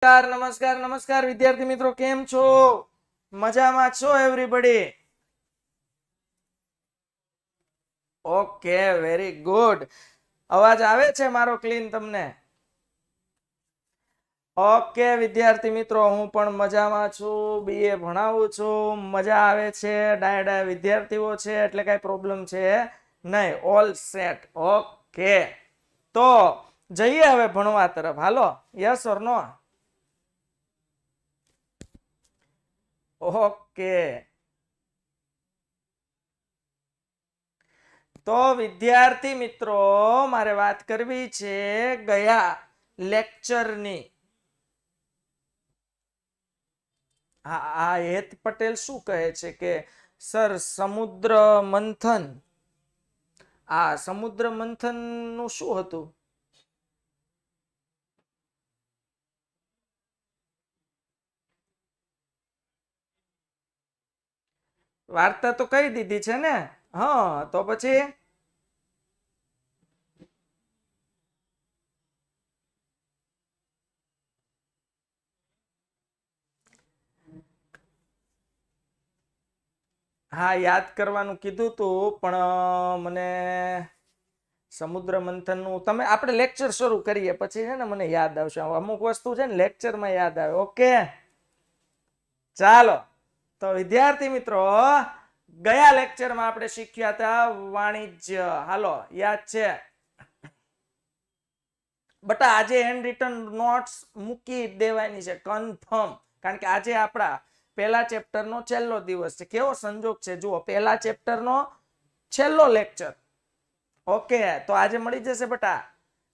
નમસ્કાર નમસ્કાર નમસ્કાર વિદ્યાર્થી મિત્રો, કેમ છો? મજામાં છો એવરીબડી? Okay, very good. અવાજ આવે છે મારો ક્લીન તમને? ઓકે વિદ્યાર્થી મિત્રો, હું પણ મજામાં છું. બીએ ભણાવું છું, મજા આવે છે. ડાયા વિદ્યાર્થીઓ છે એટલે કઈ પ્રોબ્લેમ છે નહીં. All set. ઓકે, તો જઈએ હવે ભણવા તરફ. હાલો, યસ ઓર નો? ઓકે, તો વિદ્યાર્થી મિત્રો, મારે વાત કરવી છે ગયા લેક્ચરની. આ હેત પટેલ શું કહે છે કે સર સમુદ્ર મંથન, આ સમુદ્ર મંથન નું શું હતું? વાર્તા તો કહી દીધી છે ને. હા, તો પછી હા, યાદ કરવાનું કીધું તું, પણ મને સમુદ્ર મંથન નું તમે આપણે લેક્ચર શરૂ કરીએ પછી છે ને મને યાદ આવશે. અમુક વસ્તુ છે ને લેક્ચરમાં યાદ આવે. ઓકે, ચાલો. તો વિદ્યાર્થી મિત્રો, ગયા લેક્ચરમાં આપણે શીખ્યા હતા વાણિજ્ય. હાલો, યાદ છે? બટા આજે હેન્ડ રિટન નોટ્સ મૂકી દેવાની છે કન્ફર્મ, કારણ કે આજે આપણા પહેલા ચેપ્ટરનો છેલ્લો દિવસ છે. કેવો સંજોગ છે જુઓ, પહેલા ચેપ્ટરનો છેલ્લો લેક્ચર. ઓકે, તો આજે મળી જશે બટા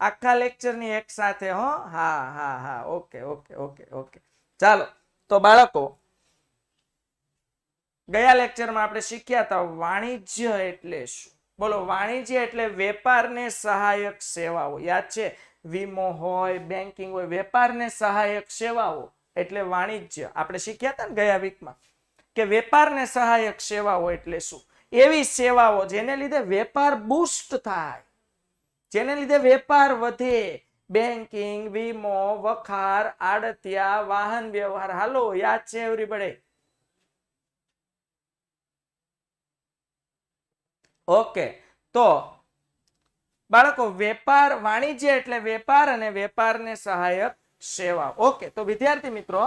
આખા લેક્ચરની એક સાથે. હો, હા હા હા, ઓકે ઓકે ઓકે ઓકે. ચાલો, તો બાળકો, ગયા લેક્ચરમાં આપણે શીખ્યા હતા વાણિજ્ય એટલે શું. બોલો, વાણિજ્ય એટલે વેપારને સહાયક સેવાઓ. યાદ છે? વીમો હોય, બેન્કિંગ હોય, વેપારને સહાયક સેવાઓ એટલે વાણિજ્ય. આપણે શીખ્યા હતા ને ગયા વીકમાં કે વેપારને સહાયક સેવાઓ એટલે શું? એવી સેવાઓ જેને લીધે વેપાર બૂસ્ટ થાય, જેને લીધે વેપાર વધે. બેન્કિંગ, વીમો, વખાર, આડતિયા, વાહન વ્યવહાર. હાલો, યાદ છે એવરીબડી? ઓકે, તો બાળકો, વેપાર, વાણિજ્ય એટલે વેપાર અને વેપારને સહાયક સેવા. ઓકે, તો વિદ્યાર્થી મિત્રો,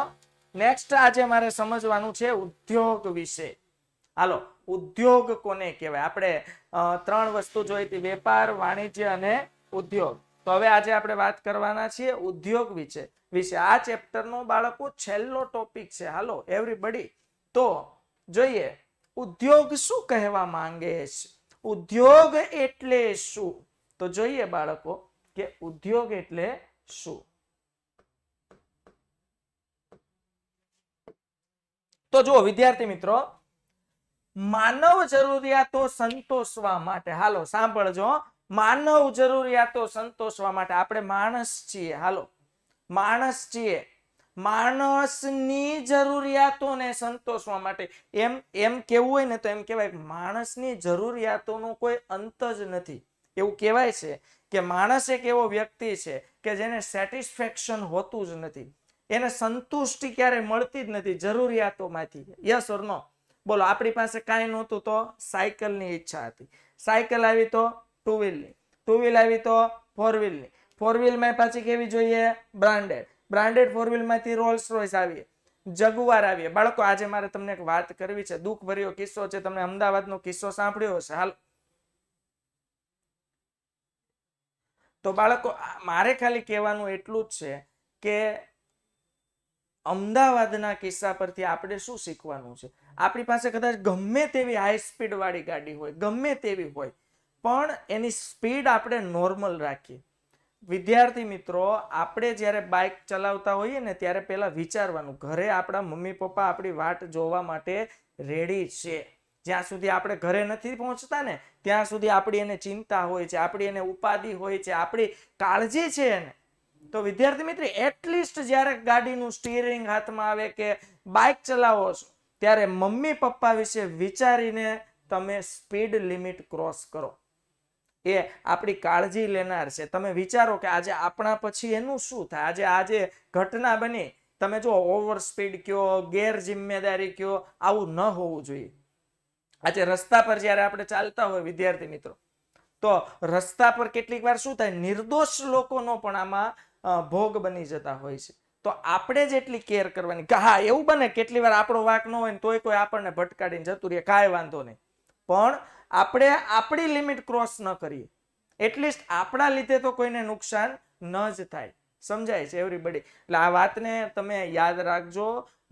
નેક્સ્ટ આજે મારે સમજવાનું છે ઉદ્યોગ વિશે. હાલો, ઉદ્યોગ કોને કહેવાય? આપણે ત્રણ વસ્તુ જોઈ હતી, વેપાર, વાણિજ્ય અને ઉદ્યોગ. તો હવે આજે આપણે વાત કરવાના છીએ ઉદ્યોગ વિશે. આ ચેપ્ટરનો બાળકો છેલ્લો ટોપિક છે. હાલો એવરીબડી, તો જોઈએ ઉદ્યોગ શું કહેવા માંગે છે. ઉદ્યોગ એટલે શું? તો જોઈએ બાળકો કે ઉદ્યોગ એટલે શું. તો જુઓ વિદ્યાર્થી મિત્રો, માનવ જરૂરિયાતો સંતોષવા માટે, હાલો સાંભળજો, માનવ જરૂરિયાતો સંતોષવા માટે, આપણે માણસ છીએ. હાલો, માણસ છીએ. માણસની જરૂરિયાતોને સંતોષવા માટે, એમ કેવું હોય ને તો એમ કહેવાય માણસની જરૂરિયાતોનો કોઈ અંત જ નથી. એવું કહેવાય છે કે માણસ એક એવો વ્યક્તિ છે કે જેને સેટિસ્ફેક્શન હોતું જ નથી, એને સંતુષ્ટિ ક્યારે મળતી જ નથી જરૂરિયાતોમાંથી. યસ ઓર નો? બોલો, આપણી પાસે કાંઈ નહોતું તો સાયકલની ઈચ્છા હતી, સાયકલ આવી તો ટુ વ્હીલની, ટુ વ્હીલ આવી તો ફોર વ્હીલની, ફોર વ્હીલમાં પાછી કેવી જોઈએ? બ્રાન્ડેડ, બ્રાન્ડેડ ફોર વ્હીલમાંથી રોલ્સ રોયસ આવી, જગુઆર આવી. બાળકો, આજે મારે તમને એક વાત કરવી છે, દુઃખ ભર્યો કિસ્સો છે. તમે અમદાવાદનો કિસ્સો સાંભળ્યો હશે. હાલ, તો બાળકો, મારે ખાલી કહેવાનું એટલું જ છે કે અમદાવાદના કિસ્સા પરથી આપણે શું શીખવાનું છે. આપણી પાસે કદાચ ગમે તેવી હાઈ સ્પીડ વાળી ગાડી હોય, ગમે તેવી હોય, પણ એની સ્પીડ આપણે નોર્મલ રાખીએ. વિદ્યાર્થી મિત્રો, આપણે જ્યારે બાઇક ચલાવતા હોઈએ ને ત્યારે પહેલા વિચારવાનું, ઘરે આપણા મમ્મી પપ્પા આપણી વાટ જોવા માટે રેડી છે. જ્યાં સુધી આપણે ઘરે નથી પહોંચતા ને ત્યાં સુધી આપણી એને ચિંતા હોય છે, આપણી એને ઉપાધિ હોય છે, આપણી કાળજી છે એને. તો વિદ્યાર્થી મિત્ર, એટલીસ્ટ જ્યારે ગાડીનું સ્ટીયરિંગ હાથમાં આવે કે બાઇક ચલાવો છો ત્યારે મમ્મી પપ્પા વિશે વિચારીને તમે સ્પીડ લિમિટ ક્રોસ કરો. એ આપણી કાળજી લેનાર છે. તમે વિચારો કે આજે આપણા પછી એનું શું થાય? આજે ઘટના બની, તમે જો ઓવર સ્પીડ કયો, ગેરજિમ્મેદારી કયો, આવું ન હોવું જોઈએ. આજે રસ્તા પર જ્યારે આપણે ચાલતા હોય વિદ્યાર્થી મિત્રો, તો રસ્તા પર કેટલીક વાર શું થાય, નિર્દોષ લોકોનો પણ આમાં ભોગ બની જતા હોય છે. તો આપણે જ એટલી કેર કરવાની કે હા, એવું બને કેટલી વાર આપણો વાંક ન હોય ને તોય કોઈ આપણને ભટકાડીને જતું રહે, કાંઈ વાંધો નહીં, પણ આપણે આપણી લિમિટ ક્રોસ ન કરીએ. એટલીસ્ટ આપણા લીધે તો કોઈને નુકસાન ન જ થાય. સમજાય છે એવરીબડી? એટલે આ વાતને તમે યાદ રાખજો.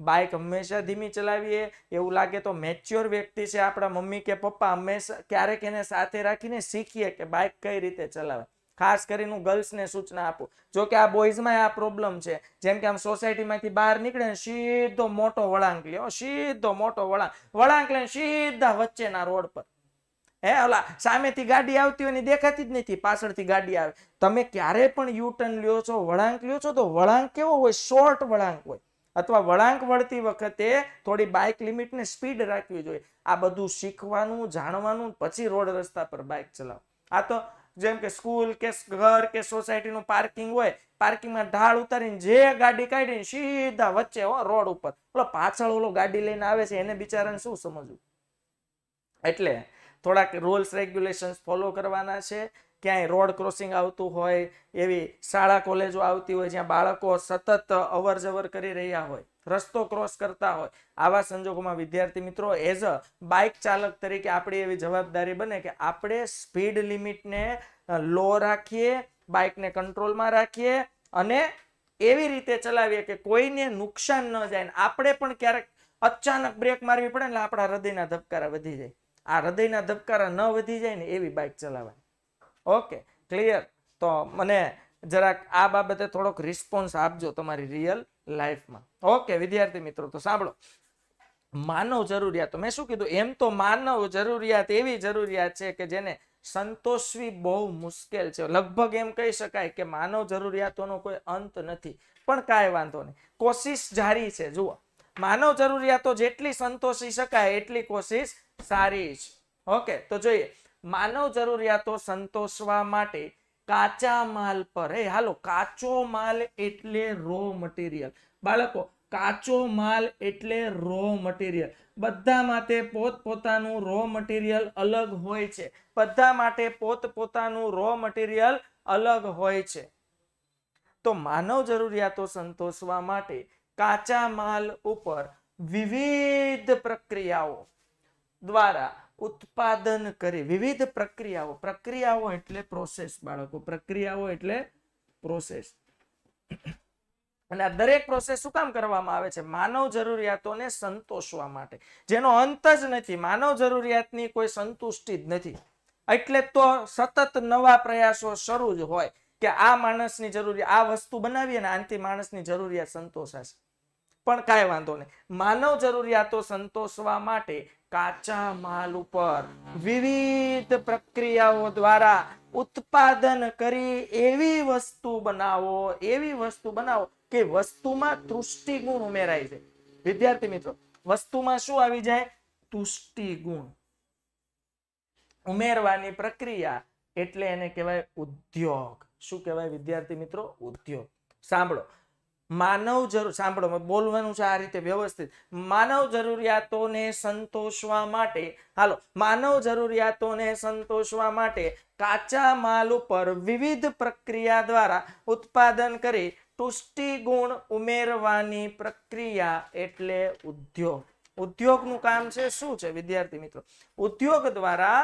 બાઇક હંમેશા ધીમી ચલાવીએ. એવું લાગે તો મેચ્યોર વ્યક્તિ છે આપણા મમ્મી કે પપ્પા, હંમેશા ક્યારેક એને સાથે રાખીને શીખીએ કે બાઇક કઈ રીતે ચલાવે. ખાસ કરીને હું ગર્લ્સને સૂચના આપું. જો કે આ બોયઝમાં આ પ્રોબ્લેમ છે. જેમ કે આમ સોસાયટીમાંથી બહાર નીકળે ને સીધો મોટો વળાંક લ્યો, સીધો મોટો વળાંક લઈને સીધા વચ્ચેના રોડ પર. ઓલા સામેથી ગાડી આવતી હોય ને દેખાતી જ નથી, પાછળથી ગાડી આવે. તમે ક્યારે પણ યુ ટર્ન લ્યો છો, વળાંક લ્યો છો, તો વળાંક કેવો હોય? શોર્ટ વળાંક હોય. અથવા વળાંક વળતી વખતે થોડી બાઇક લિમિટને સ્પીડ રાખવી જોઈએ. આ બધું શીખવાનું, જાણવાનું, પછી રોડ રસ્તા પર બાઇક ચલાવો. આ તો જેમ કે સ્કૂલ કે ઘર કે સોસાયટીનું પાર્કિંગ હોય, પાર્કિંગમાં ઢાળ ઉતારીને જે ગાડી કાઢીને સીધા વચ્ચે રોડ ઉપર, ઓલો પાછળ ઓલો ગાડી લઈને આવે છે એને બિચારાને શું સમજવું? એટલે થોડાક રૂલ્સ રેગ્યુલેશન્સ ફોલો કરવાના છે. ક્યાંય રોડ ક્રોસિંગ આવતું હોય, એવી શાળા કોલેજો આવતી હોય જ્યાં બાળકો સતત અવર જવર કરી રહ્યા હોય, રસ્તો ક્રોસ કરતા હોય, આવા સંજોગોમાં વિદ્યાર્થી મિત્રો એઝ અ બાઇક ચાલક તરીકે આપણી એવી જવાબદારી બને કે આપણે સ્પીડ લિમિટને લો રાખીએ, બાઇકને કંટ્રોલમાં રાખીએ અને એવી રીતે ચલાવીએ કે કોઈને નુકસાન ન જાય. આપણે પણ ક્યારેક અચાનક બ્રેક મારવી પડે એટલે આપણા હૃદયના ધબકારા વધી જાય. આ હૃદયના ધબકારા ન વધી જાય ને એવી બાઇક ચલાવવાની. Okay, clear? તો મને જરાક આ બાબતે થોડોક રિસ્પોન્સ આપજો તમારી રિયલ લાઈફમાં. ઓકે વિદ્યાર્થી મિત્રો, તો સાંભળો, માનવ જરૂરિયાતો મેં શું કીધું? એમ તો માનવ જરૂરિયાત એવી જરૂરિયાત છે કે જેને સંતોષવી બહુ મુશ્કેલ છે. લગભગ એમ કહી શકાય કે માનવ જરૂરિયાતોનો કોઈ અંત નથી. પણ કાંઈ વાંધો નહીં, કોશિશ જારી છે. જુઓ, માનવ જરૂરિયાતો જેટલી સંતોષી શકાય એટલી કોશિશ સારી છે. ઓકે, તો જોઈએ, માનવ જરૂરિયાતો સંતોષવા માટે કાચા માલ પર, હાલો, કાચો માલ એટલે રો મટીરિયલ. બાળકો, કાચો માલ એટલે રો મટીરિયલ. બધા માટે પોતપોતાનું રો મટીરિયલ અલગ હોય છે. બધા માટે પોતપોતાનું રો મટીરિયલ અલગ હોય છે. તો માનવ જરૂરિયાતો સંતોષવા માટે કાચા માલ ઉપર વિવિધ પ્રક્રિયાઓ દ્વારા ઉત્પાદન કરી, વિવિધ પ્રક્રિયાઓ એટલે પ્રોસેસ. બાળકો, પ્રક્રિયાઓ એટલે પ્રોસેસ. અને આ દરેક પ્રોસેસ શું કામ કરવામાં આવે છે? માનવ જરૂરિયાતોને સંતોષવા માટે, જેનો અંત જ નથી. માનવ જરૂરિયાતની કોઈ સંતુષ્ટિ જ નથી. એટલે તો સતત નવા પ્રયાસો શરૂ જ હોય કે આ માણસની જરૂરિયાત, આ વસ્તુ બનાવીએ ને આનાથી માણસની જરૂરિયાત સંતોષાશે. પણ કાંઈ વાંધો નહીં, માનવ જરૂરિયાતો સંતોષવા માટે કાચા માલ ઉપર વિવિધ પ્રક્રિયાઓ દ્વારા ઉત્પાદન કરી એવી વસ્તુ બનાવો કે વસ્તુમાં તૃષ્ટિ ગુણ ઉમેરાય છે. વિદ્યાર્થી મિત્રો, વસ્તુમાં શું આવી જાય? તૃષ્ટિ ગુણ ઉમેરવાની પ્રક્રિયા, એટલે એને કહેવાય ઉદ્યોગ. શું કહેવાય વિદ્યાર્થી મિત્રો? ઉદ્યોગ. સાંભળો, સાંભળો, બોલવાનું છે આ રીતે વ્યવસ્થિત. માનવ જરૂરિયાતોને સંતોષવા માટે, હાલો, માનવ જરૂરિયાતોને સંતોષવા માટે કાચા માલ ઉપર વિવિધ પ્રક્રિયા દ્વારા ઉત્પાદન કરી પુષ્ટિ ગુણ ઉમેરવાની પ્રક્રિયા એટલે ઉદ્યોગ. ઉદ્યોગનું કામ છે શું છે વિદ્યાર્થી મિત્રો? ઉદ્યોગ દ્વારા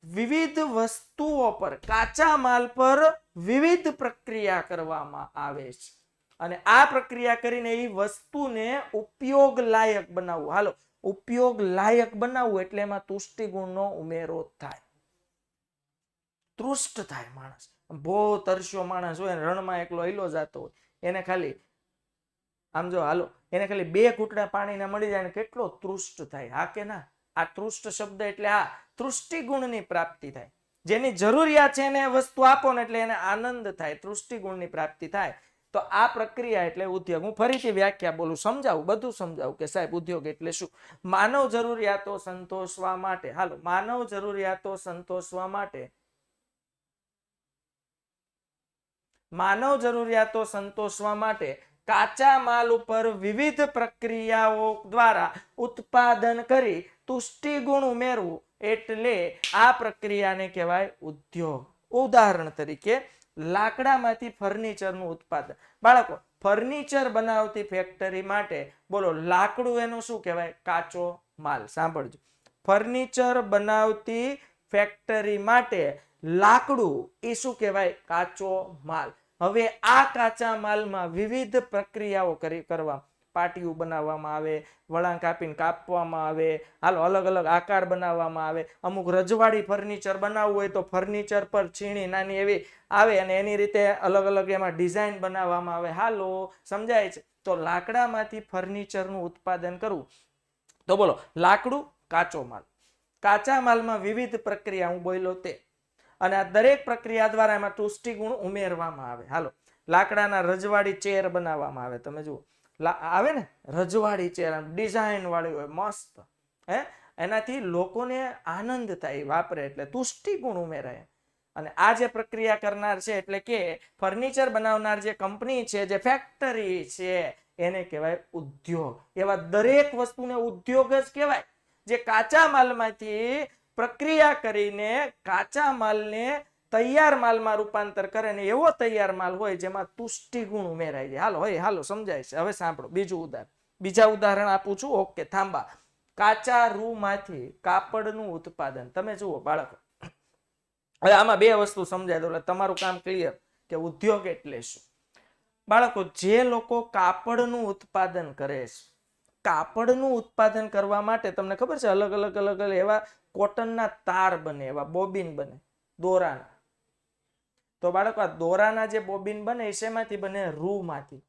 વિવિધ વસ્તુઓ પર, કાચા માલ પર વિવિધ પ્રક્રિયા કરવામાં આવે છે અને આ પ્રક્રિયા કરીને એ વસ્તુને ઉપયોગ લાયક બનાવવું. હાલો, ઉપયોગ લાયક બનાવવું એટલે એમાં તૃષ્ટિ ગુણનો ઉમેરો થાય. તૃષ્ટ થાય માણસ. બહુ તરસ્યો માણસ હોય, રણમાં એકલો હિલો જતો હોય, એને ખાલી આમ જો, હાલો, એને ખાલી 2 ઘૂંટડા પાણીને મળી જાય ને કેટલો તૃષ્ટ થાય. હા કે ના? આ તૃષ્ટ શબ્દ એટલે આ તૃષ્ટિ ગુણની પ્રાપ્તિ થાય. જેની જરૂરિયાત છે એને વસ્તુ આપો ને એટલે એને આનંદ થાય, તૃષ્ટિ ગુણની પ્રાપ્તિ થાય. તો આ પ્રક્રિયા એટલે ઉદ્યોગ. હું ફરીથી વ્યાખ્યા બોલું, સમજાવું, બધું સમજાવું કે સાહેબ ઉદ્યોગ એટલે શું. માનવ જરૂરિયાતો સંતોષવા માટે, હાલો, માનવ જરૂરિયાતો સંતોષવા માટે, માનવ જરૂરિયાતો સંતોષવા માટે કાચા માલ ઉપર વિવિધ પ્રક્રિયાઓ દ્વારા ઉત્પાદન કરી તુષ્ટિ ગુણ ઉમેરવું એટલે આ પ્રક્રિયાને કહેવાય ઉદ્યોગ. ઉદાહરણ તરીકે લાકડામાંથી ફર્નિચરનું ઉત્પાદન. બાળકો, ફર્નિચર બનાવતી ફેક્ટરી માટે બોલો લાકડું એનું શું કહેવાય? કાચો માલ. સાંભળજો, ફર્નિચર બનાવતી ફેક્ટરી માટે લાકડું એ શું કહેવાય? કાચો માલ. હવે આ કાચા માલમાં વિવિધ પ્રક્રિયાઓ કરવા, પાટિયું બનાવવામાં આવે, વળાંક આપીને કાપવામાં આવે, હાલો અલગ અલગ આકાર બનાવવામાં આવે. અમુક રજવાડી ફર્નિચર બનાવવું હોય તો ફર્નિચર પર છીણી નાની એવી આવે અને એની રીતે અલગ અલગ એમાં ડિઝાઇન બનાવવામાં આવે. હાલો, સમજાય છે? તો લાકડામાંથી ફર્નિચરનું ઉત્પાદન કરવું, તો બોલો લાકડું કાચો માલ. કાચા માલમાં વિવિધ પ્રક્રિયા હું બોલ્યો તે, અને આ દરેક પ્રક્રિયા દ્વારા એમાં તુષ્ટિ ગુણ ઉમેરવામાં આવે. હાલો, લાકડાના રજવાડી ચેર બનાવવામાં આવે. તમે જુઓ આવે ને રજવાડી ચેર, ડિઝાઇન વાળી હોય મસ્ત, એનાથી લોકોને આનંદ થાય વાપરે એટલે તુષ્ટિ ગુણ ઉમેરાય. અને આ જે પ્રક્રિયા કરનાર છે એટલે કે ફર્નિચર બનાવનાર જે કંપની છે, જે ફેક્ટરી છે, એને કહેવાય ઉદ્યોગ. એવા દરેક વસ્તુને ઉદ્યોગ જ કહેવાય જે કાચા માલમાંથી પ્રક્રિયા કરીને કાચા માલને તૈયાર માલમાં રૂપાંતર કરે ને એવો તૈયાર માલ હોય જેમાં તુષ્ટિ ગુણ ઉમેરાય છે. હાલો હાલો, સમજાય છે? હવે સાંભળો બીજું ઉદાહરણ. બીજા ઉદાહરણ આપું છું. ઓકે, થાંબા. કાચા રૂમાંથી કાપડનું ઉત્પાદન. તમે જુઓ બાળકો, હવે આમાં બે વસ્તુ સમજાય દો એટલે તમારું કામ ક્લિયર કે ઉદ્યોગ એટલે શું. બાળકો, જે લોકો કાપડનું ઉત્પાદન કરે છે, કાપડનું ઉત્પાદન કરવા માટે તમને ખબર છે અલગ અલગ અલગ અલગ એવા કોટનના તાર બને, એવા બોબિન બને દોરાના. તો બાળકો, આ દોરાના જે બોબિન બને શેમાંથી બને? રૂમાંથી,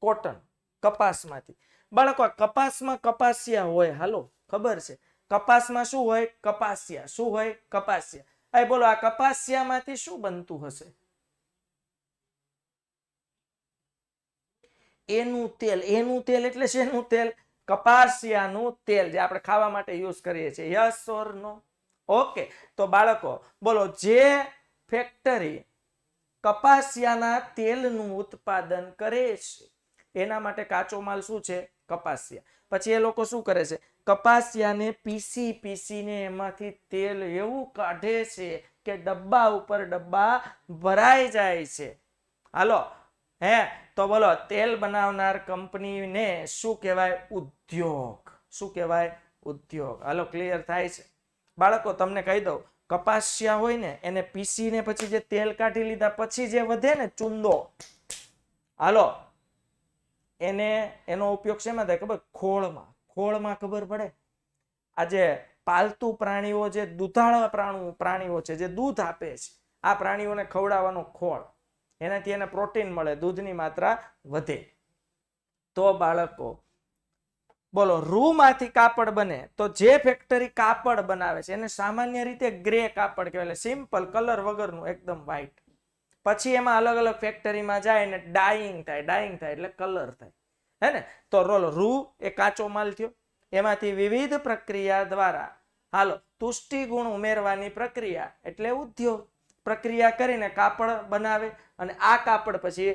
કોટન, કપાસમાંથી. બાળકો, આ કપાસમાં કપાસિયા હોય. હાલો, ખબર છે કપાસમાં શું હોય? કપાસિયા. શું હોય? કપાસિયા. એ બોલો, આ કપાસિયામાંથી શું બનતું હશે? એનું તેલ. એનું તેલ એટલે શેનું તેલ? કપાસિયાનું તેલ, જે આપણે ખાવા માટે યુઝ કરીએ છીએ. Yes or no? ઓકે. તો બાળકો બોલો, જે ફેક્ટરી કપાસિયાના તેલનું ઉત્પાદન કરે છે એના માટે કાચો માલ શું છે? કપાસિયા. પછી એ લોકો શું કરે છે? કપાસિયાને પીસીને એમાંથી તેલ એવું કાઢે છે કે ડબ્બા ઉપર ડબ્બા ભરાઈ જાય છે. હાલો, તો બોલો તેલ બનાવનાર કંપનીને શું કહેવાય? ઉદ્યોગ. શું કહેવાય? ઉદ્યોગ. હાલો, ક્લિયર થાય છે? બાળકો, તમને કહી દઉં, કપાસિયા હોય ને એને પીસીને પછી જે તેલ કાઢી લીધા પછી જે વધે ને ચૂંદો, હાલો, એનો ઉપયોગ શેમાં થાય ખબર? ખોળમાં. ખોળમાં ખબર પડે? આજે પાલતુ પ્રાણીઓ, જે દૂધાળા પ્રાણીઓ છે, જે દૂધ આપે છે, આ પ્રાણીઓને ખવડાવવાનો ખોળ, એનાથી એને પ્રોટીન મળે, દૂધની માત્રા વધે. તો બાળકો બોલો, રૂમાંથી કાપડ બને. તો જે ફેક્ટરી કાપડ બનાવે છે એને સામાન્ય રીતે ગ્રે કાપડ કહેવાય, એટલે સિમ્પલ કલર વગરનું, એકદમ વ્હાઈટ. પછી એમાં અલગ અલગ ફેક્ટરીમાં જાય ને ડાઈંગ થાય. ડાઈંગ થાય એટલે કલર થાય, હે ને? તો રૂ એ કાચો માલ થયો. એમાંથી વિવિધ પ્રક્રિયા દ્વારા હાલો તુષ્ટિ ગુણ ઉમેરવાની પ્રક્રિયા એટલે ઉદ્યોગ. પ્રક્રિયા કરીને કાપડ બનાવે અને આ કાપડ પછી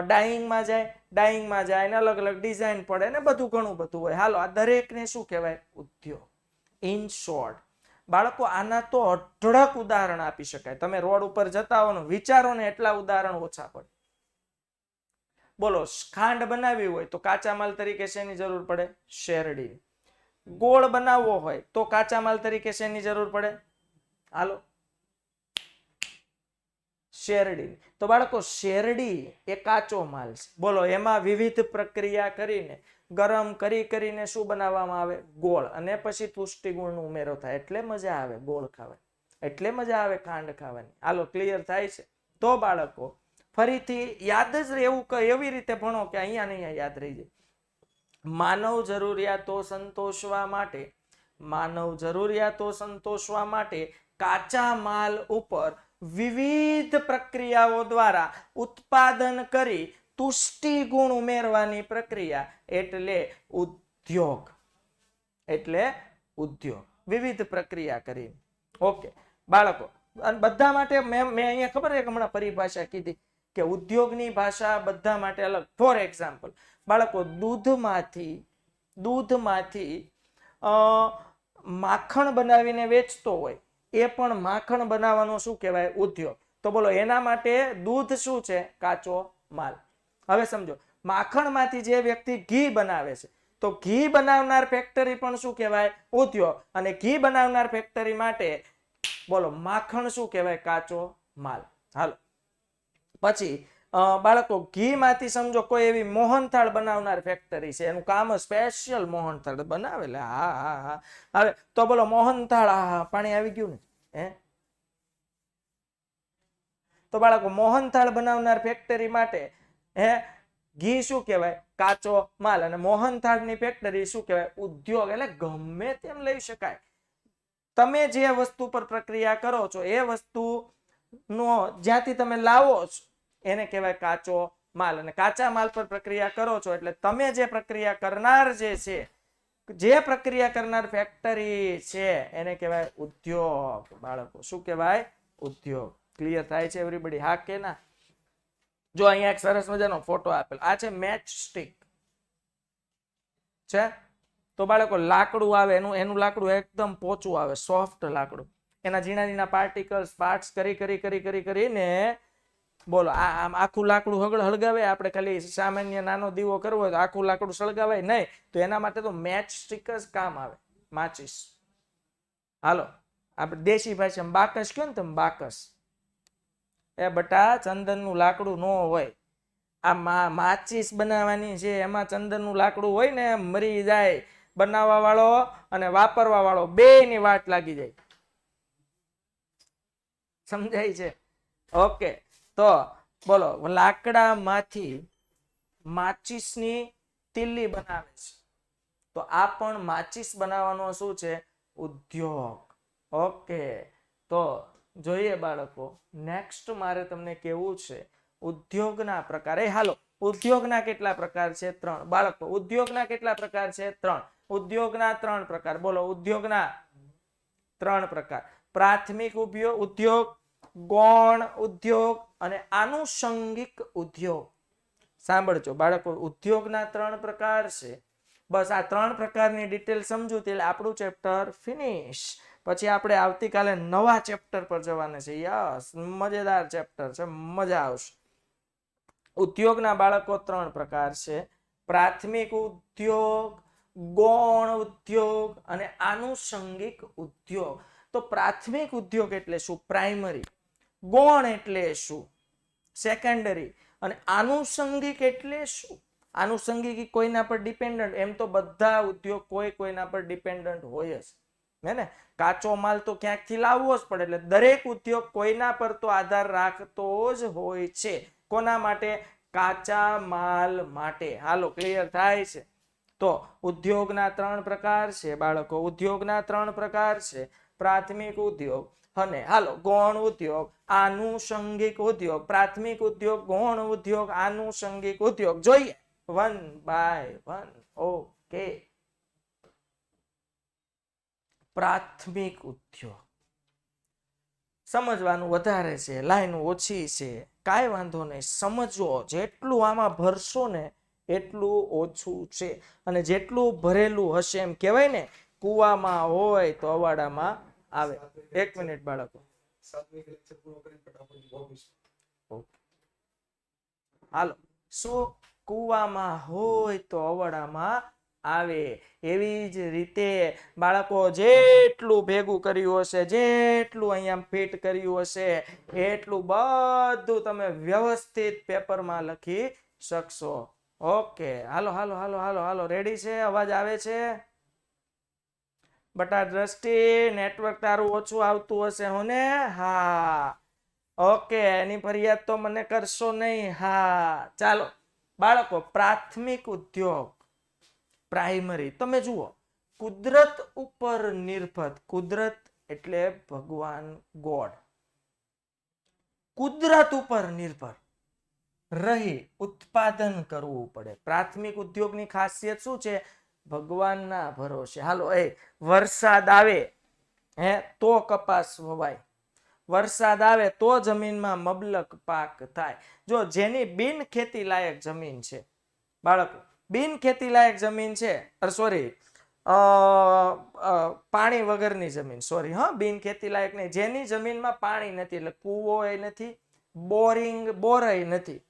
ડાઈંગમાં જાય. ડાઈંગમાં જાય ને અલગ અલગ ડિઝાઇન પડે ને બધું ઘણું બધું હોય. હાલો, આ દરેકને શું કહેવાય? ઉદ્યોગ. ઇન શોર્ટ બાળકો, આના તો અઢળક ઉદાહરણ આપી શકાય. તમે રોડ ઉપર જતા હો ને વિચારો ને એટલા ઉદાહરણ ઓછા પડે. બોલો, ખાંડ બનાવવી હોય તો કાચા માલ તરીકે શેની જરૂર પડે? શેરડી. ગોળ બનાવવો હોય તો કાચા માલ તરીકે શેની જરૂર પડે? હાલો, શેરડી. તો બાળકો, શેરડી એ કાચો માલ છે. બોલો, એમાં વિવિધ પ્રક્રિયા કરીને ગરમ કરીને શું બનાવવામાં આવે? ગોળ. અને પછી પુષ્ટિ ગુણનો ઉમેરો થાય એટલે મજા આવે ગોળ ખાવાની, એટલે મજા આવે ખાંડ ખાવાની. હાલો, ક્લિયર થાય છે? તો બાળકો ફરીથી યાદ જ રહેવું, એવી રીતે ભણો કે અહીંયા ને અહીંયા યાદ રહી જાય. માનવ જરૂરિયાતો સંતોષવા માટે કાચા માલ ઉપર વિવિધ પ્રક્રિયાઓ દ્વારા ઉત્પાદન કરી તુષ્ટિ ગુણ ઉમેરવાની પ્રક્રિયા એટલે ઉદ્યોગ. વિવિધ પ્રક્રિયા કરી. ઓકે બાળકો, અને બધા માટે મેં અહીંયા ખબર છે કે હમણાં પરિભાષા કીધી કે ઉદ્યોગની ભાષા બધા માટે અલગ. ફોર એક્ઝામ્પલ બાળકો, દૂધમાંથી માખણ બનાવીને વેચતો હોય, એ પણ માખણ બનાવવાનો શું કહેવાય? ઉદ્યોગ. તો બોલો એના માટે દૂધ શું છે? કાચો માલ. હવે સમજો, માખણમાંથી જે વ્યક્તિ ઘી બનાવે છે, તો ઘી બનાવનાર ફેક્ટરી પણ શું કહેવાય? ઉદ્યોગ. અને ઘી બનાવનાર ફેક્ટરી માટે બોલો માખણ શું કહેવાય? કાચો માલ. હાલો પછી બાળકો, ઘી માંથી સમજો કોઈ એવી મોહનથાળ બનાવનાર ફેક્ટરી છે, એનું કામ સ્પેશિયલ મોહનથાળ બનાવે. હા. હવે તો બોલો મોહનથાળ, પાણી આવી ગયું ને? તો બાળકો, મોહનથાળ બનાવનાર ફેક્ટરી માટે ઘી શું કહેવાય? કાચો માલ. અને મોહનથાળની ફેક્ટરી શું કહેવાય? ઉદ્યોગ. એટલે ગમે તેમ લઈ શકાય. તમે જે વસ્તુ પર પ્રક્રિયા કરો છો એ વસ્તુ નો જ્યાંથી તમે લાવો છો એને કહેવાય કાચો માલ. અને કાચા માલ પર પ્રક્રિયા કરો છો એટલે તમે જે પ્રક્રિયા કરનાર જે પ્રક્રિયા કરનાર ફેક્ટરી છે એને કહેવાય ઉદ્યોગ. બાળકો શું કહેવાય? ઉદ્યોગ. ક્લિયર થાય છે એવરીબડી? હા કે ના? જો અહીંયા એક સરસ મજાનો ફોટો આપેલો, આ છે મેચ સ્ટિક છે. તો બાળકો લાકડું આવે, એનું લાકડું એકદમ પોચું આવે, સોફ્ટ લાકડું. એના ઝીણા પાર્ટિકલ્સ, પાર્ટ્સ કરીને બોલો આમ આખું લાકડું હળગાવે. આપણે ખાલી સામાન્ય નાનો દીવો કરવો હોય તો આખું લાકડું સળગાવાય નહીં. તો એના માટે તો મેચ સ્ટિક જ કામ આવે, માચીસ. હાલો આપણે દેશી ભાષામાં બાકસ કયો ને તમે, બાકસ. એ બટા ચંદનનું લાકડું ન હોય. આ માચીસ બનાવવાની છે, એમાં ચંદનનું લાકડું હોય ને મરી જાય. બનાવવા વાળો અને વાપરવા વાળો બેયની વાટ લાગી જાય. સમજાય છે? ઓકે. તો બોલો લાકડામાંથી માચીસની તિલ્લી બનાવે છે, તો આ પણ માચીસ બનાવવાનો શું છે? ઉદ્યોગ. ઓકે. તો જોઈએ બાળકો, નેક્સ્ટ મારે તમને કેવું છે ઉદ્યોગના પ્રકાર. હાલો, ઉદ્યોગના કેટલા પ્રકાર છે? 3. બાળકો ઉદ્યોગના કેટલા પ્રકાર છે? 3. ઉદ્યોગના 3 પ્રકાર. બોલો ઉદ્યોગના 3 પ્રકાર. પ્રાથમિક ઉદ્યોગ, ગૌણ ઉદ્યોગ અને આનુષંગિક ઉદ્યોગ. સાંભળજો બાળકો, ઉદ્યોગના 3 પ્રકાર છે. બસ આ 3 પ્રકારની ડિટેલ સમજુ એટલે આપણું ચેપ્ટર ફિનિશ. પછી આપણે આવતીકાલે નવા ચેપ્ટર પર જવાના છે. યસ, મજેદાર ચેપ્ટર છે, મજા આવશે. ઉદ્યોગના બાળકો 3 પ્રકાર છે: પ્રાથમિક ઉદ્યોગ, ગૌણ ઉદ્યોગ અને આનુષંગિક ઉદ્યોગ. તો પ્રાથમિક ઉદ્યોગ એટલે શું? પ્રાઇમરી. ગૌણ એટલે શું? સેકન્ડરી. અને આનુષંગિક એટલે શું? આનુષંગિક કોઈના પર ડિપેન્ડન્ટ. એમ તો બધા ઉદ્યોગ કોઈના પર ડિપેન્ડન્ટ હોય જ, હે ને? કાચો માલ તો ક્યાંકથી લાવવો જ પડે. એટલે દરેક ઉદ્યોગ કોઈના પર તો આધાર રાખતો જ હોય છે. કોના માટે? કાચા માલ માટે. હાલો, ક્લિયર થાય છે? તો ઉદ્યોગના 3 પ્રકાર છે બાળકો. ઉદ્યોગના 3 પ્રકાર છે: પ્રાથમિક ઉદ્યોગ અને હાલો ગૌણ ઉદ્યોગ, આનુષંગિક ઉદ્યોગ. પ્રાથમિક ઉદ્યોગ, ગૌણ ઉદ્યોગ, આનુષંગિક ઉદ્યોગ. જોઈએ 1 by 1. ઓકે. પ્રાથમિક ઉદ્યોગ સમજવાનું વધારે છે, લાઈન ઓછી છે, કાંઈ વાંધો નહીં, સમજો. જેટલું આમાં ભરશો ને એટલું ઓછું છે. અને જેટલું ભરેલું હશે, એમ કહેવાય ને, કુવામાં હોય તો અવાડામાં આવે. 1 મિનિટ બાળકો. હાલો, શું? કુવામાં હોય તો અવાડામાં આવે. એવી જ રીતે બાળકો જેટલું ભેગું કર્યું હશે, જેટલું અહીંયા ફિટ કર્યું હશે, એટલું બધું તમે વ્યવસ્થિત પેપરમાં લખી શકશો. ઓકે. હાલો હાલો હાલો હાલો હાલો, રેડી છે? અવાજ આવે છે? બટા દ્રષ્ટિ, નેટવર્ક તારું ઓછું આવતું હશે હોને? હા. ઓકે, એની ફરિયાદ તો મને કરશો નહીં. હા, ચાલો બાળકો, પ્રાથમિક ઉદ્યોગ, પ્રાઇમરી. તમે જુઓ, કુદરત ઉપર નિર્ભર. કુદરત એટલે ભગવાન, ગોડ. કુદરત ઉપર નિર્ભર. રહી ઉત્પાદન કરવું પડે. પ્રાથમિક ઉદ્યોગની ખાસિયત શું છે? ભગવાનના ભરોસે. હાલો, વરસાદ આવે તો કપાસ વવાય, વરસાદ આવે તો જમીનમાં મબલક પાક થાય. જો જેની બિન ખેતી લાયક જમીન છે બાળકો, બિન ખેતી લાયક જમીન છે, સોરી પાણી વગરની જમીન, સોરી હા, બિન ખેતી લાયક નહીં, જેની જમીનમાં પાણી નથી, એટલે કૂવો નથી, બોર નથી,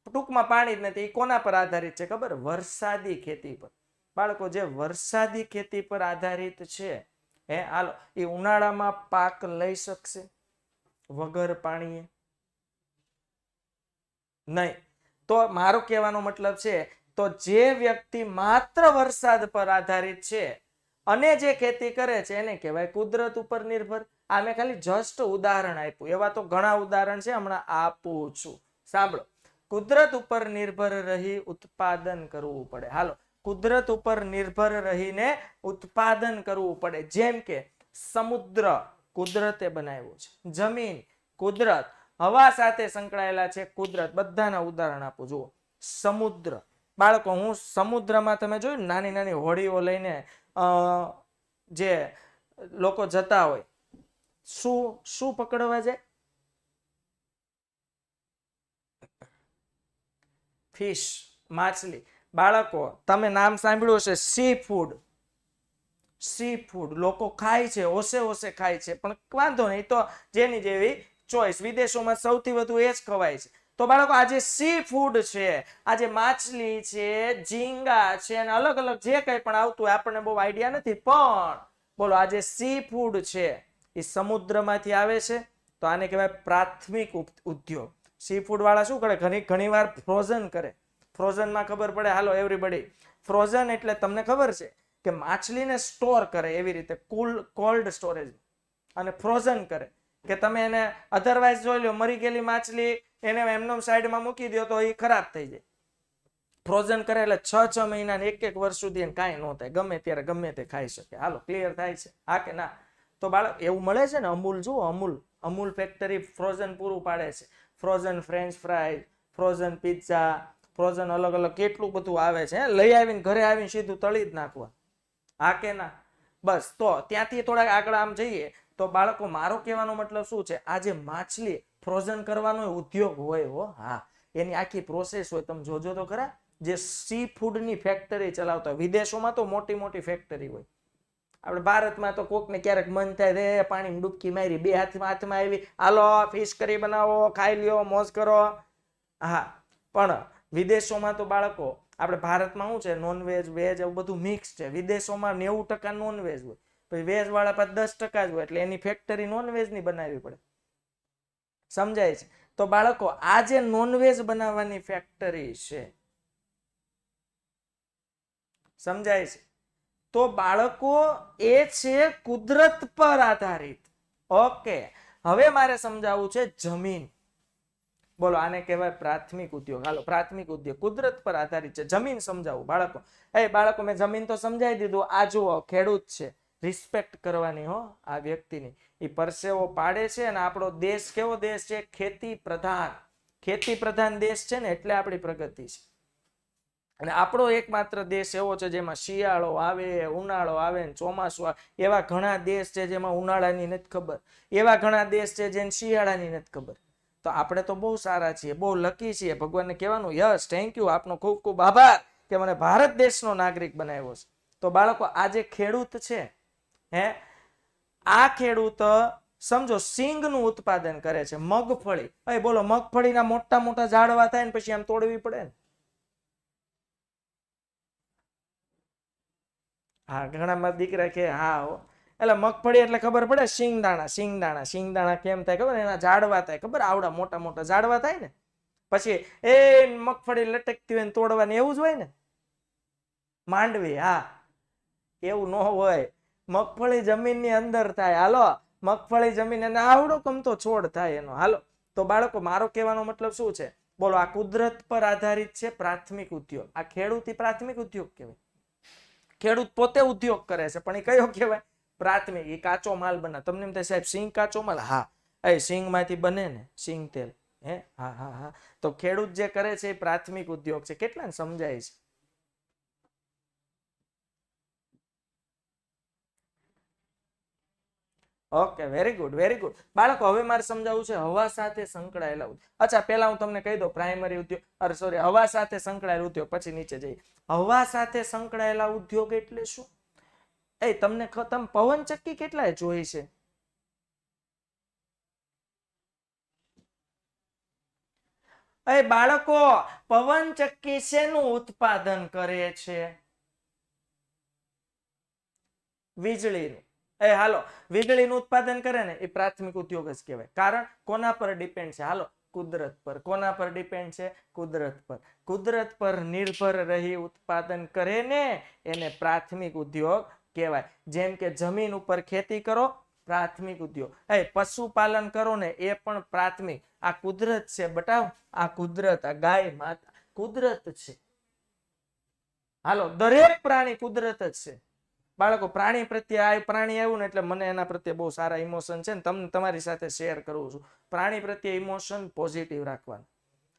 ટૂંકમાં પાણી જ નથી, એ કોના પર આધારિત છે ખબર? વરસાદી ખેતી પર. બાળકો, જે વરસાદી ખેતી પર આધારિત છે હાલો, એ ઉનાળામાં પાક લઈ શકશે વગર પાણીએ? નહીં. તો મારો કહેવાનો મતલબ છે, તો જે વ્યક્તિ માત્ર વરસાદ પર આધારિત છે અને જે ખેતી કરે છે એને કહેવાય કુદરત ઉપર નિર્ભર. આ મેં ખાલી જસ્ટ ઉદાહરણ આપ્યું, એવા તો ઘણા ઉદાહરણ છે, હમણાં આપું છું. સાંભળો, કુદરત ઉપર નિર્ભર રહી ઉત્પાદન કરવું પડે. હાલો, કુદરત ઉપર નિર્ભર રહીને ઉત્પાદન કરવું પડે. જેમ કે સમુદ્ર કુદરતે બનાવ્યો છે, જમીન કુદરત, હવા સાથે સંકળાયેલા છે કુદરત. બધાના ઉદાહરણ આપું. જુઓ, સમુદ્ર. બાળકો, હું સમુદ્રમાં તમે જોયું નાની નાની હોડીઓ લઈને જે લોકો જતા હોય, શું પકડવા જાય? ફિશ, માછલી. બાળકો, તમે નામ સાંભળ્યું હશે સી ફૂડ. સી ફૂડ લોકો ખાય છે, ઓસે ખાય છે, પણ વાંધો નહીં, તો જેની જેવી ચોઈસ. વિદેશોમાં સૌથી વધુ એ જ ખવાય છે. તો બાળકો, આજે સી ફૂડ છે, આજે માછલી છે, ઝીંગા છે, અને અલગ અલગ જે કંઈ પણ આવતું હોય, આપણને બહુ આઈડિયા નથી, પણ બોલો, આજે સી ફૂડ છે એ સમુદ્રમાંથી આવે છે. તો આને કહેવાય પ્રાથમિક ઉદ્યોગ. સી ફૂડ વાળા શું કરે? ઘણી વાર ફ્રોઝન કરે. ફ્રોઝનમાં ખબર પડે, હાલો એવરીબડી, ફ્રોઝન એટલે તમને ખબર છે કે માછલીને સ્ટોર કરે, એવી રીતે કોલ્ડ સ્ટોરેજ, અને ફ્રોઝન કરે કે તમે એને અધરવાઇઝ જોઈ લો, મરી ગયેલી માછલી એને એમનો સાઈડમાં મૂકી દો તો એ ખરાબ થઈ જાય. ફ્રોઝન કરે એટલે 6 મહિના ને 1 વર્ષ સુધી એને કાંઈ ન થાય, ગમે ત્યારે ગમે તે ખાઈ શકે. હાલો, ક્લિયર થાય છે? હા કે ના? તો બાળક, એવું મળે છે ને, અમૂલ જુઓ, અમૂલ ફેક્ટરી ફ્રોઝન પૂરું પાડે છે. Frozen French fries, frozen pizza, frozen અલગ અલગ કેટલું બધું આવે છે. લઈ આવીને ઘરે આવીને સીધું તળી જ નાખવા. હા કે ના? બસ, તો ત્યાંથી થોડાક આગળ આમ જઈએ તો બાળકો, મારો કહેવાનો મતલબ શું છે? આજે માછલી ફ્રોઝન કરવાનો ઉદ્યોગ હોય હો, હા, એની આખી પ્રોસેસ હોય. તમે જોજો તો ખરા, જે સી ફૂડની ફેક્ટરી ચલાવતા હોય. વિદેશોમાં તો મોટી મોટી ફેક્ટરી હોય. આપણે ભારતમાં તો કોકને ક્યારેક મન થાય, રે પાણીમાં ડૂબકી મારી, 2 હાથમાં આવી, હાલો ફિશ કરી બનાવો, ખાઈ લ્યો, મોજ કરો. હા, પણ વિદેશોમાં તો બાળકો, આપણે ભારતમાં શું છે, નોનવેજ વેજ એવું બધું મિક્સ છે. વિદેશોમાં 90% નોનવેજ હોય, પછી વેજ વાળા પાસે 10% જ હોય, એટલે એની ફેક્ટરી નોનવેજ ની બનાવવી પડે. સમજાય છે? તો બાળકો, આ જે નોનવેજ બનાવવાની ફેક્ટરી છે, સમજાય છે? તો બાળકો, એ છે કુદરત પર આધારિત. ઓકે, હવે મારે સમજાવવું છે જમીન. બોલો, આને કહેવાય પ્રાથમિક ઉદ્યોગ. હાલો, પ્રાથમિક ઉદ્યોગ કુદરત પર આધારિત છે. જમીન સમજાવું બાળકો. બાળકો, મેં જમીન તો સમજાવી દીધું. આ જુઓ, ખેડૂત છે, રિસ્પેક્ટ કરવાની હો આ વ્યક્તિની. એ પરસેવો પાડે છે, અને આપણો દેશ કેવો દેશ છે? ખેતી પ્રધાન દેશ છે ને, એટલે આપણી પ્રગતિ છે. અને આપણો એકમાત્ર દેશ એવો છે જેમાં શિયાળો આવે, ઉનાળો આવે, ચોમાસું આવે. એવા ઘણા દેશ છે જેમાં ઉનાળાની નથી ખબર, એવા ઘણા દેશ છે જેને શિયાળાની નથી ખબર. તો આપણે તો બહુ સારા છીએ, બહુ લકી છીએ. ભગવાનને કહેવાનું, યસ, થેન્ક યુ, આપનો ખૂબ ખૂબ આભાર કે મને ભારત દેશનો નાગરિક બનાવ્યો છે. તો બાળકો, આ જે ખેડૂત છે, આ ખેડૂત સમજો સિંગનું ઉત્પાદન કરે છે, મગફળી. બોલો, મગફળીના મોટા મોટા ઝાડવા થાય ને પછી આમ તોડવી પડે ને. હા, ઘણા દીકરા કે હા હો, એટલે મગફળી એટલે ખબર પડે, શિંગદાણા કેમ થાય ખબર? એના ઝાડવા થાય ખબર? આવડા મોટા મોટા ઝાડવા થાય ને, પછી મગફળી લટકતી હોય ને તોડવાની, એવું જ હોય ને. માંડવી, હા, એવું ન હોય. મગફળી જમીનની અંદર થાય. હાલો, મગફળી જમીન, અને આવડો કમતો છોડ થાય એનો. હાલો, તો બાળકો, મારો કહેવાનો મતલબ શું છે? બોલો, આ કુદરત પર આધારિત છે પ્રાથમિક ઉદ્યોગ. આ ખેડૂત પ્રાથમિક ઉદ્યોગ કહેવાય. ખેડૂત પોતે ઉદ્યોગ કરે છે, પણ એ કયો કહેવાય? પ્રાથમિક. એ કાચો માલ બને. તમને એમ થાય, સાહેબ સિંગ કાચો માલ? હા, સિંગ માંથી બને ને સિંગ તેલ, હે હા હા હા તો ખેડૂત જે કરે છે એ પ્રાથમિક ઉદ્યોગ છે. કેટલાને સમજાય છે? Okay very good very good બાળકો. હવે મારે સમજાવવું છે હવા સાથે સંકળાયેલા ઉદ્યોગ. અચ્છા પેલા હું તમને કહી દઉં પ્રાઇમરી ઉદ્યોગ અરે સોરી હવા સાથે સંકળાયેલા ઉદ્યોગ પછી નીચે જઈએ. હવા સાથે સંકળાયેલા ઉદ્યોગ એટલે શું? તમને તમે પવનચક્કી કેટલાય જોઈ છે? બાળકો પવનચક્કી શેનું ઉત્પાદન કરે છે? વીજળીનું. હાલો વીજળીનું ઉત્પાદન કરે ને એ પ્રાથમિક ઉદ્યોગ જ કહેવાય. કારણ કોના પર ડિપેન્ડ છે? હાલો કુદરત પર. કોના પર ડિપેન્ડ છે? કુદરત પર. કુદરત પર નિર્ભર રહી ઉત્પાદન કરે ને એને પ્રાથમિક ઉદ્યોગ કહેવાય. જેમ કે જમીન ઉપર ખેતી કરો પ્રાથમિક ઉદ્યોગ. પશુપાલન કરો ને એ પણ પ્રાથમિક. આ કુદરત છે બટાવ. આ કુદરત, આ ગાય માતા કુદરત છે. હાલો દરેક પ્રાણી કુદરત જ છે. બાળકો પ્રાણી પ્રત્યે પ્રાણી આવ્યું ને એટલે મને એના પ્રત્યે બહુ સારા ઇમોશન છે ને તમને તમારી સાથે શેર કરું છું. પ્રાણી પ્રત્યે ઇમોશન પોઝિટિવ રાખવાનું.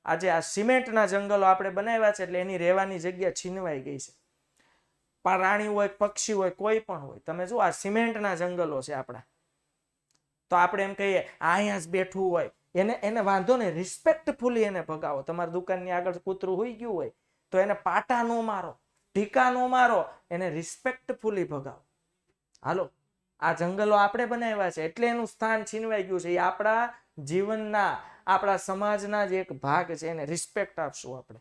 આજે આ સિમેન્ટના જંગલો આપણે બનાવ્યા છે એટલે એની રહેવાની જગ્યા છીનવાઈ ગઈ છે. પ્રાણી હોય પક્ષી હોય કોઈ પણ હોય તમે જો આ સિમેન્ટના જંગલો છે આપણા, તો આપણે એમ કહીએ અહીંયા જ બેઠું હોય એને વાંધો ને રિસ્પેક્ટફુલી એને ભગાવો. તમારી દુકાનની આગળ કૂતરું હોઈ ગયું હોય તો એને પાટા નો મારો, ઢીકા નો મારો, એને રિસ્પેક્ટફુલી ભગાવો. હાલો આ જંગલો આપણે બનાવ્યા છે એટલે એનું સ્થાન છીનવાઈ ગયું છે. એ આપણા જીવનના આપણા સમાજના જ એક ભાગ છે. એને રિસ્પેક્ટ આપશું આપણે.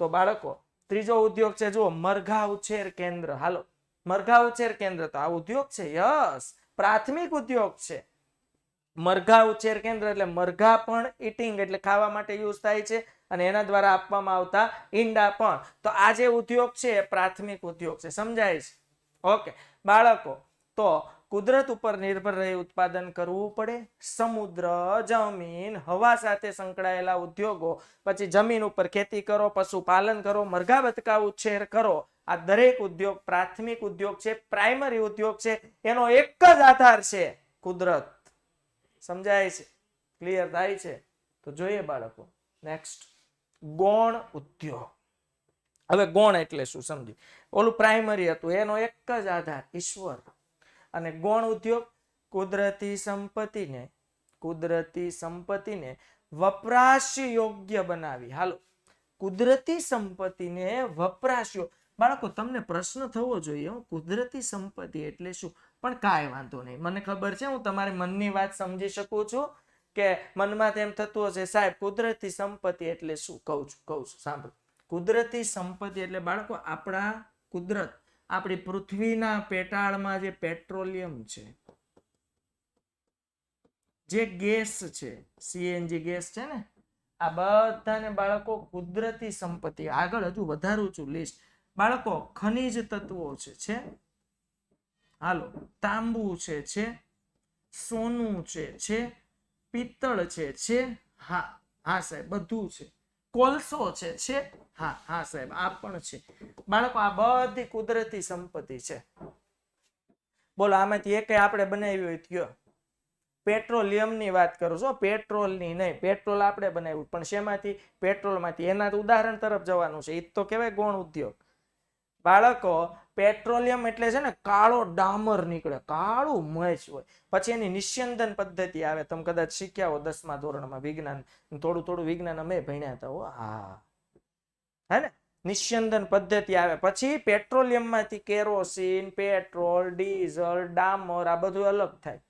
તો બાળકો ત્રીજો ઉદ્યોગ છે જુઓ મરઘા ઉછેર કેન્દ્ર. હાલો મરઘા ઉછેર કેન્દ્ર તો આ ઉદ્યોગ છે. યસ પ્રાથમિક ઉદ્યોગ છે. મરઘા ઉછેર કેન્દ્ર એટલે મરઘા પણ ઈટિંગ એટલે ખાવા માટે યુઝ થાય છે અને એના દ્વારા આપવામાં આવતા ઈંડા પણ. તો આ જે ઉદ્યોગ છે એ પ્રાથમિક ઉદ્યોગ છે. સમજાય છે? ઓકે બાળકો તો કુદરત ઉપર નિર્ભર રહી ઉત્પાદન કરવું પડે. સમુદ્ર, જમીન, હવા સાથે સંકળાયેલા ઉદ્યોગો, પછી જમીન ઉપર ખેતી કરો, પશુપાલન કરો, મરઘા બતકા ઉછેર કરો. આ દરેક ઉદ્યોગ પ્રાથમિક ઉદ્યોગ છે, પ્રાઇમરી ઉદ્યોગ છે. એનો એક જ આધાર છે કુદરત. સમજાય છે? ક્લિયર થાય છે? તો જોઈએ બાળકો નેક્સ્ટ ગૌણ ઉદ્યોગ. હવે ગૌણ એટલે શું સમજી. ઓલું પ્રાઇમરી હતું એનો એક જ આધાર ઈશ્વર. અને ગૌણ ઉદ્યોગ કુદરતી સંપત્તિને વપરાશ યોગ્ય બનાવી. હાલો કુદરતી સંપત્તિને વપરાશ યોગ્ય. બાળકો તમને પ્રશ્ન થવો જોઈએ કુદરતી સંપત્તિ એટલે શું? પણ કાંઈ વાંધો નહીં, મને ખબર છે હું તમારી મનની વાત સમજી શકું છું કે મનમાં તેમ થતું હશે સાહેબ કુદરતી સંપત્તિ એટલે શું? કહું છું સાંભળો. કુદરતી સંપત્તિ એટલે બાળકો આપણા કુદરત આપણી પૃથ્વીના પેટાળમાં જે પેટ્રોલિયમ છે, જે ગેસ છે, સીએનજી ગેસ છે ને, આ બધાને બાળકો કુદરતી સંપત્તિ. આગળ હજુ વધારું છું લિસ્ટ. બાળકો ખનિજ તત્વો છે હાલો તાંબુ છે સોનું છે પિત્તળ છે હા સાહેબ બધું છે. કોલસો છે હા સાહેબ આ પણ છે. બાળકો આ બધી કુદરતી સંપત્તિ છે. બોલો આમાંથી એક આપણે બનાવી હોય કયો? પેટ્રોલિયમ ની વાત કરું છું, પેટ્રોલ ની નહીં. પેટ્રોલ આપણે બનાવ્યું પણ શેમાંથી? પેટ્રોલ માંથી. એના ઉદાહરણ તરફ જવાનું છે. એ તો કહેવાય ગૌણ ઉદ્યોગ. બાળકો પેટ્રોલિયમ એટલે છે ને કાળો ડામર નીકળે, કાળું મચ હોય. પછી એની નિસ્યંદન પદ્ધતિ આવે. તમે કદાચ શીખ્યા હો 10મા ધોરણમાં વિજ્ઞાન, થોડું વિજ્ઞાન અમે ભણ્યા હતા. હા હે ને નિસ્યંદન પદ્ધતિ આવે. પછી પેટ્રોલિયમ માંથી કેરોસીન, પેટ્રોલ, ડીઝલ, ડામર આ બધું અલગ થાય.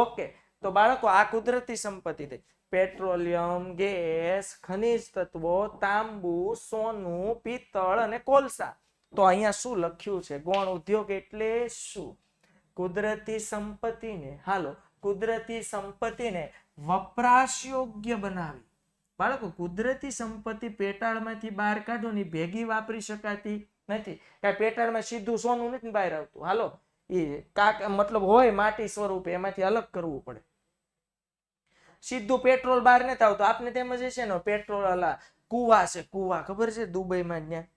ઓકે તો બાળકો આ કુદરતી સંપત્તિ થઈ. પેટ્રોલિયમ, ગેસ, ખનિજ તત્વો, તાંબુ, સોનું, પિત્તળ અને કોલસા. તો અહીંયા શું લખ્યું છે? ગૌણ ઉદ્યોગ એટલે શું? કુદરતી સંપત્તિને કુદરતી સંપત્તિને વપરાશ યોગ્ય બનાવી. બાળકો કુદરતી સંપત્તિ પેટાળમાંથી બહાર કાઢો ને ભેગી વાપરી શકાતી નથી. કાંઈ પેટાળમાં સીધું સોનું નથી બહાર આવતું. હાલો એ મતલબ હોય માટી સ્વરૂપે, એમાંથી અલગ કરવું પડે. સીધું પેટ્રોલ બહાર નથી આવતું. આપને તેમ જ છે ને પેટ્રોલ અલા કુવા છે, કુવા ખબર છે દુબઈમાં, ત્યાં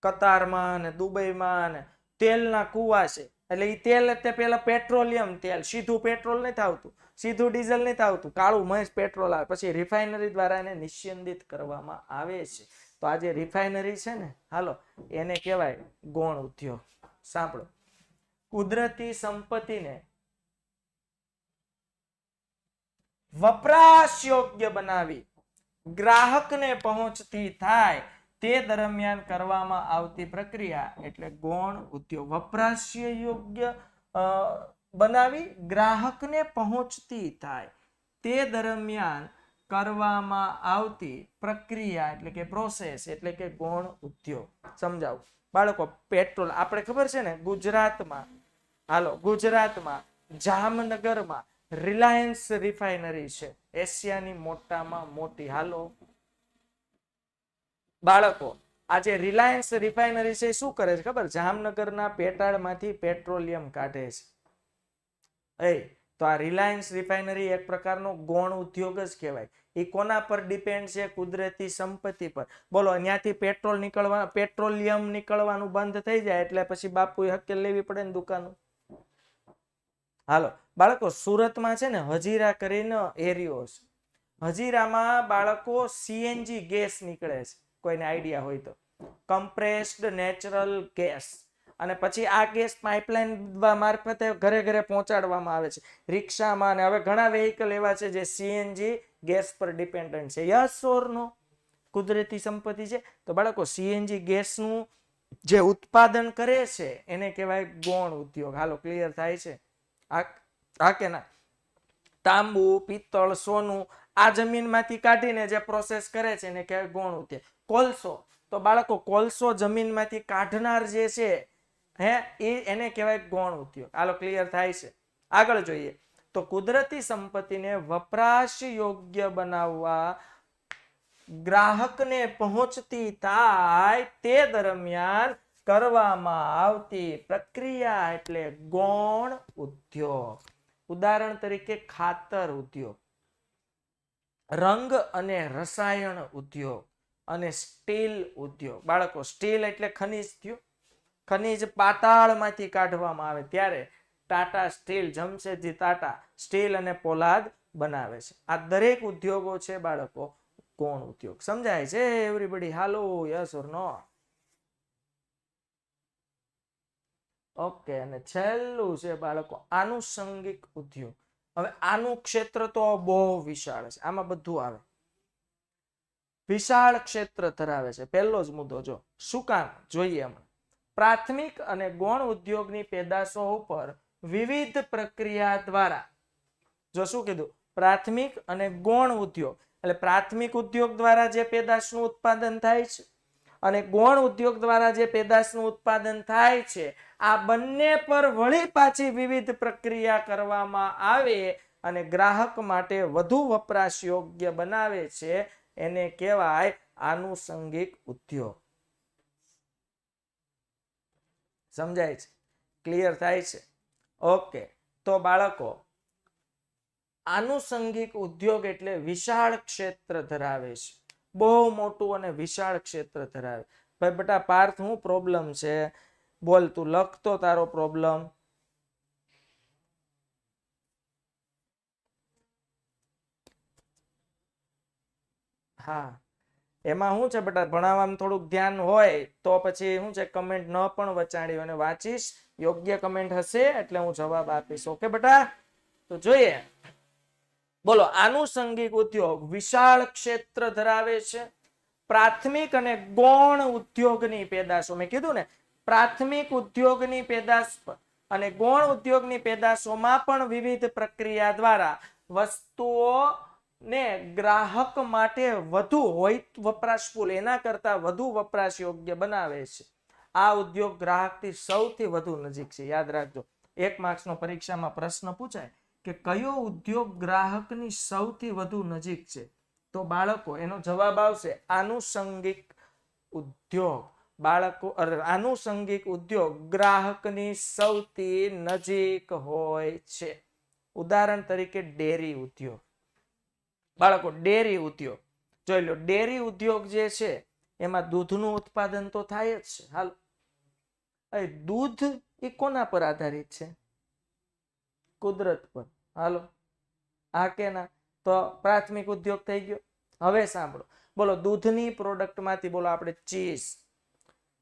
કતારમાં ને દુબઈમાં ને તેલના કુવા છે. એટલે એ તેલ તે પેલા પેટ્રોલિયમ તેલ, સીધું પેટ્રોલ નથી આવતું, સીધું ડીઝલ નથી આવતું, કાળું મહેશ પેટ્રોલ આવે, પછી રિફાઇનરી દ્વારા એને નિસ્યંદિત કરવામાં આવે છે. તો આ જે રિફાઇનરી છે ને, હાલો, એને કહેવાય ગૌણ ઉદ્યોગ. સાંભળો, કુદરતી સંપત્તિને વપરાશ યોગ્ય બનાવી ગ્રાહકને પહોંચતી થાય તે દરમિયાન કરવામાં આવતી પ્રક્રિયા એટલે ગૌણ ઉદ્યોગ. વપરાશ્ય યોગ્ય બનાવી ગ્રાહકને પહોંચતી થાય તે દરમિયાન કરવામાં આવતી પ્રક્રિયા એટલે કે પ્રોસેસ એટલે કે ગૌણ ઉદ્યોગ. સમજાવું બાળકો, પેટ્રોલ આપણે ખબર છે ને, ગુજરાતમાં, હાલો, ગુજરાતમાં જામનગરમાં રિલાયન્સ રિફાઇનરી છે, એશિયાની મોટામાં મોટી. હાલો બાળકો, આજે રિલાયન્સ રિફાઇનરી છે શું કરે છે ખબર? જામનગરના પેટાળમાંથી પેટ્રોલિયમ કાઢે છે. તો આ રિલાયન્સ રિફાઇનરી એક પ્રકારનો ગૌણ ઉદ્યોગ જ કહેવાય. એ કોના પર ડિપેન્ડ છે? કુદરતી સંપત્તિ પર. બોલો, ત્યાંથી પેટ્રોલિયમ નીકળવાનું બંધ થઈ જાય એટલે પછી બાપુએ હકેલ લેવી પડે ને દુકાનો. હાલો બાળકો, સુરતમાં છે ને હજીરા કરીને એરિયો છે. હજીરામાં બાળકો સીએનજી ગેસ નીકળે છે, કોઈને આઈડિયા હોય તો, કમ્પ્રેસ્ડ નેચરલ ગેસ. અને પછી આ ગેસ પાઇપલાઇન મારફતે ઘરે ઘરે પહોંચાડવામાં આવે છે, રિક્ષામાં. અને હવે ઘણા વેહિકલ એવા છે જે સીએનજી ગેસ પર ડિપેન્ડન્ટ છે. યસ ઓર નો? કુદરતી સંપત્તિ છે. તો બાળકો, સીએનજી ગેસનું જે ઉત્પાદન કરે છે એને કહેવાય ગૌણ ઉદ્યોગ. હાલો, ક્લિયર થાય છે? હા કે ના? તાંબુ, પિત્તળ, સોનું આ જમીનમાંથી કાઢીને જે પ્રોસેસ કરે છે એને કહેવાય ગૌણ ઉદ્યોગ. કોલસો, તો બાળકો કોલસો જમીનમાંથી કાઢનાર જે છે એને કહેવાય ગૌણ ઉદ્યોગ. હાલો, ક્લિયર થાય છે? આગળ જોઈએ તો કુદરતી સંપત્તિને વપરાશ યોગ્ય બનાવવા ગ્રાહકને પહોંચતી થાય તે દરમિયાન કરવામાં આવતી પ્રક્રિયા એટલે ગૌણ ઉદ્યોગ. ઉદાહરણ તરીકે ખાતર ઉદ્યોગ, રંગ અને રસાયણ ઉદ્યોગ અને સ્ટીલ ઉદ્યોગ. બાળકો, સ્ટીલ એટલે ખનિજ થયું. ખનિજ પાતાળમાંથી કાઢવામાં આવે ત્યારે ટાટા સ્ટીલ, જમશેદજી ટાટા સ્ટીલ અને પોલાદ બનાવે છે. આ દરેક ઉદ્યોગો છે બાળકો ગૌણ ઉદ્યોગ. સમજાય છે એવરીબડી? હાલો, યસ ઓર નો? ઓકે. અને છેલ્લું છે બાળકો આનુષંગિક ઉદ્યોગ. હવે આનું ક્ષેત્ર તો બહુ વિશાળ છે, આમાં બધું આવે, વિશાળ ક્ષેત્ર ધરાવે છે. પહેલો જ મુદ્દો જો, શું કામ જોઈએ હમણાં. પ્રાથમિક અને ગૌણ ઉદ્યોગની પેદાશો ઉપર વિવિધ પ્રક્રિયા દ્વારા, જો શું કીધું? પ્રાથમિક અને ગૌણ ઉદ્યોગ. એટલે પ્રાથમિક ઉદ્યોગ દ્વારા જે પેદાશનું ઉત્પાદન થાય છે અને ગૌણ ઉદ્યોગ દ્વારા જે પેદાશનું ઉત્પાદન થાય છે, આ બંને પર વળી પાછી વિવિધ પ્રક્રિયા કરવામાં આવે અને ગ્રાહક માટે વધુ વપરાશ યોગ્ય બનાવે છે એને કહેવાય આનુષંગિક ઉદ્યોગ. સમજાય છે? ક્લિયર થાય છે? ઓકે. તો બાળકો, આનુષંગિક ઉદ્યોગ એટલે વિશાળ ક્ષેત્ર ધરાવે છે, બહુ મોટું અને વિશાળ ક્ષેત્ર ધરાવે. ભાઈ બેટા પાર્થ, હું પ્રોબ્લેમ છે? બોલ, તું લખતો તારો પ્રોબ્લેમ. હા, એમાં શું છે બેટા, ભણાવવામાં થોડુંક ધ્યાન હોય તો પછી શું છે, કમેન્ટ ન પણ વચાડી અને વાંચીશ. યોગ્ય કમેન્ટ હશે એટલે હું જવાબ આપીશ. ઓકે બેટા? તો જોઈએ, બોલો, આનુષંગિક ઉદ્યોગ વિશાળ ક્ષેત્ર ધરાવે છે. પ્રાથમિક અને ગૌણ ઉદ્યોગની પેદાશો, મેં કીધું ને, પ્રાથમિક ઉદ્યોગની પેદાશ અને ગૌણ ઉદ્યોગની પેદાશોમાં પણ વિવિધ પ્રક્રિયા દ્વારા વસ્તુઓ ને ગ્રાહક માટે વધુ હોય વપરાશફુલ, એના કરતા વધુ વપરાશ યોગ્ય બનાવે છે. આ ઉદ્યોગ ગ્રાહકથી સૌથી વધુ નજીક છે. યાદ રાખજો, 1 માર્ક્સનો પરીક્ષામાં પ્રશ્ન પૂછાય કે કયો ઉદ્યોગ ગ્રાહકની સૌથી વધુ નજીક છે, તો બાળકો એનો જવાબ આવશે આનુષંગિક ઉદ્યોગ. બાળકો, આનુષંગિક ઉદ્યોગ ગ્રાહકની સૌથી નજીક હોય છે. ઉદાહરણ તરીકે ડેરી ઉદ્યોગ. બાળકો, ડેરી ઉદ્યોગ જોઈ લો. ડેરી ઉદ્યોગ જે છે એમાં દૂધનું ઉત્પાદન તો થાય જ છે. હાલ, દૂધ એ કોના પર આધારિત છે? કુદરત પર. હાલો, હા કે ના? તો પ્રાથમિક ઉદ્યોગ થઈ ગયો. હવે સાંભળો, બોલો દૂધની પ્રોડક્ટમાંથી બોલો આપણે ચીઝ,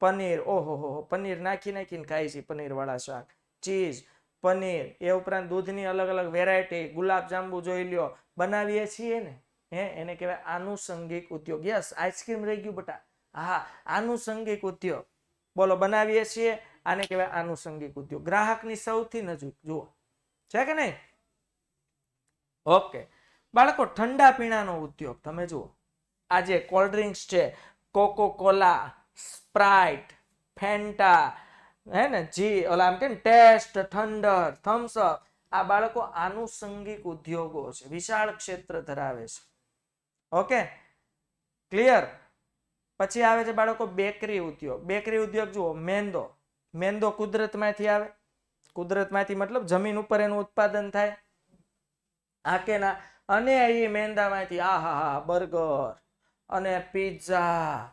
પનીર, ઓહો પનીર નાખીને ખાઈ છે, પનીર વાળા શાક, ચીઝ, પનીર, એ ઉપરાંત દૂધની અલગ અલગ વેરાયટી, ગુલાબ જાંબુ જોઈ લ્યો, બનાવીએ છીએ ને, એને કહેવાય આનુષંગિક ઉદ્યોગ. યસ, આઈસ્ક્રીમ રહી ગયું બટા, હા આનુષંગિક ઉદ્યોગ. બોલો બનાવીએ છીએ, આને કહેવાય આનુષંગિક ઉદ્યોગ. ગ્રાહકની સૌથી નજીક, જુઓ છે કે નહીં? ઓકે બાળકો, ઠંડા પીણાનો ઉદ્યોગ તમે જુઓ, આજે કોલ્ડ ડ્રિંક્સ છે, કોકો કોલા, સ્પ્રાઇટ, ફેન્ટા, હે ને જી ઓલા આમ કે ટેસ્ટ, થંડર, થમ્સ અપ, આ બાળકો આનુષંગિક ઉદ્યોગો છે, વિશાળ ક્ષેત્ર ધરાવે છે. Okay clear? પછી આવે છે બાળકો બેકરી ઉદ્યોગ. બેકરી ઉદ્યોગ જુઓ, મેંદો કુદરતમાંથી આવે, કુદરતમાંથી મતલબ જમીન ઉપર એનું ઉત્પાદન થાય, હા કે ના? અને એ મેંદામાંથી આહા બર્ગર અને પિઝા,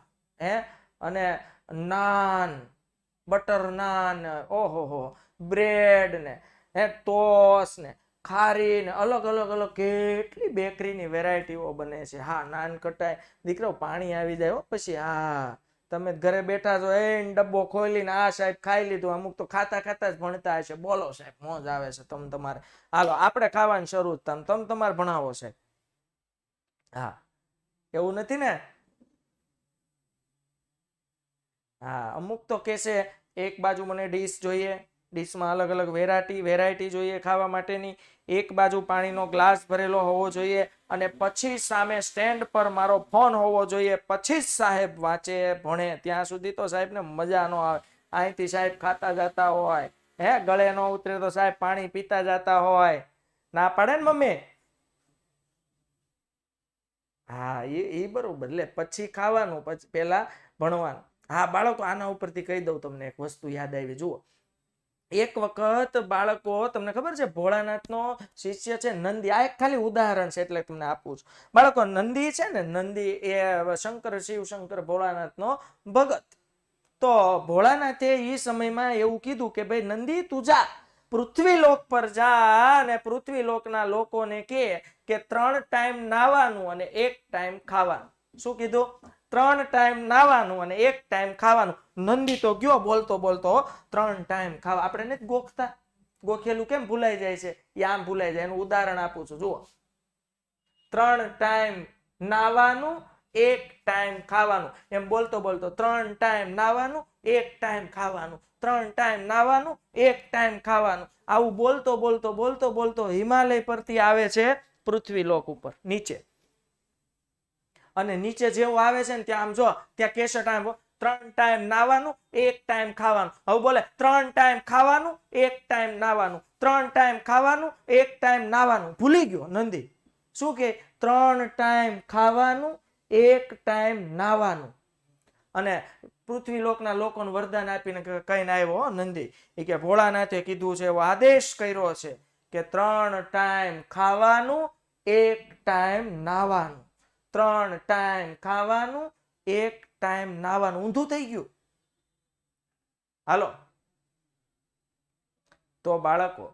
અને નાન, બટર નાન, ઓહો બ્રેડ ને ટોસ ને ખારી ને અલગ અલગ કેટલી બેકરીની વેરાયટીઓ બને છે. હા નાન કટાય દીકરો, પાણી આવી જાય પછી. હા તમે ઘરે બેઠા છો, ડબ્બો ખોલીને આ સાહેબ ખાઈ લીધું, અમુક તો ખાતા ખાતા જ ભણતા હશે, બોલો સાહેબ મોજ આવે છે તમારે. હાલો આપણે ખાવાનું શરૂ, તમારે ભણાવો સાહેબ. હા એવું નથી ને? હા અમુક તો કહેશે એક બાજુ મને ડીશ જોઈએ, ડીશમાં અલગ અલગ વેરાયટી જોઈએ ખાવા માટેની, એક બાજુ પાણીનો ગ્લાસ ભરેલો હોવો જોઈએ, અને પછી સામે સ્ટેન્ડ પર મારો ફોન હોવો જોઈએ, પછી જ સાહેબ વાંચે ભણે. ત્યાં સુધી તો સાહેબને મજા ન આવે. અહીંથી સાહેબ ખાતા જતા હોય, ગળે ન ઉતરે તો સાહેબ પાણી પીતા જતા હોય, ના પાડે ને મમ્મી? હા એ બરોબર. લે પછી ખાવાનું, પછી પેલા ભણવાનું. હા બાળકો, આના ઉપરથી કહી દઉં તમને એક વસ્તુ યાદ આવી. જુઓ, એક વખત બાળકો, તમને ખબર છે ભોળાનાથનો શિષ્ય છે નંદી, આ એક ખાલી ઉદાહરણ છે એટલે તમને આપું છું. બાળકો નંદી છે ને, નંદી એ શિવ શંકર ભોળાનાથનો ભગત. તો ભોળાનાથે એ સમયમાં એવું કીધું કે ભાઈ નંદી તું જા, પૃથ્વી લોક પર જા, અને પૃથ્વી લોકના લોકોને કે 3 ટાઈમ નાવાનું અને 1 ટાઈમ ખાવાનું. શું કીધું? 3 ટાઈમ નાવાનું અને 1 ટાઈમ ખાવાનું. નંદી તો ગયો બોલતો બોલતો 3 ટાઈમ ખાવા. આપણે નથી ગોખતા, ગોખેલું કેમ ભૂલાઈ જાય છે? એ આમ ભૂલાઈ જાય. એનું ઉદાહરણ આપું છું, જુઓ. 3 ટાઈમ નાવાનું, 1 ટાઈમ ખાવાનું. એમ બોલતો બોલતો 3 ટાઈમ નાવાનું, 1 ટાઈમ ખાવાનું, 3 ટાઈમ નાવાનું, 1 ટાઈમ ખાવાનું. આવું બોલતો બોલતો હિમાલય પરથી આવે છે પૃથ્વી લોક ઉપર નીચે. અને નીચે જેવું આવે છે ને ત્યાં આમ જો, ત્યાં કેસટ આમ 3 ટાઈમ નાવાનું, 1 ટાઈમ ખાવાનું. હવે બોલે 3 ટાઈમ ખાવાનું, 1 ટાઈમ નાવાનું, 3 ટાઈમ ખાવાનું, 1 ટાઈમ નાવાનું. ભૂલી ગયો નંદી. શું કે 3 ટાઈમ ખાવાનું, 1 ટાઈમ નાવાનું. અને પૃથ્વી લોકના લોકોને વરદાન આપીને કહીને આવ્યો નંદી, એ કે ભોળાનાથે કીધું છે, એવો આદેશ કર્યો છે કે 3 ટાઈમ ખાવાનું, 1 ટાઈમ નાવાનું. 3 ટાઈમ ખાવાનું, 1 ટાઈમ નાવાનું. ઊંધું થઈ ગયું. હાલો તો બાળકો,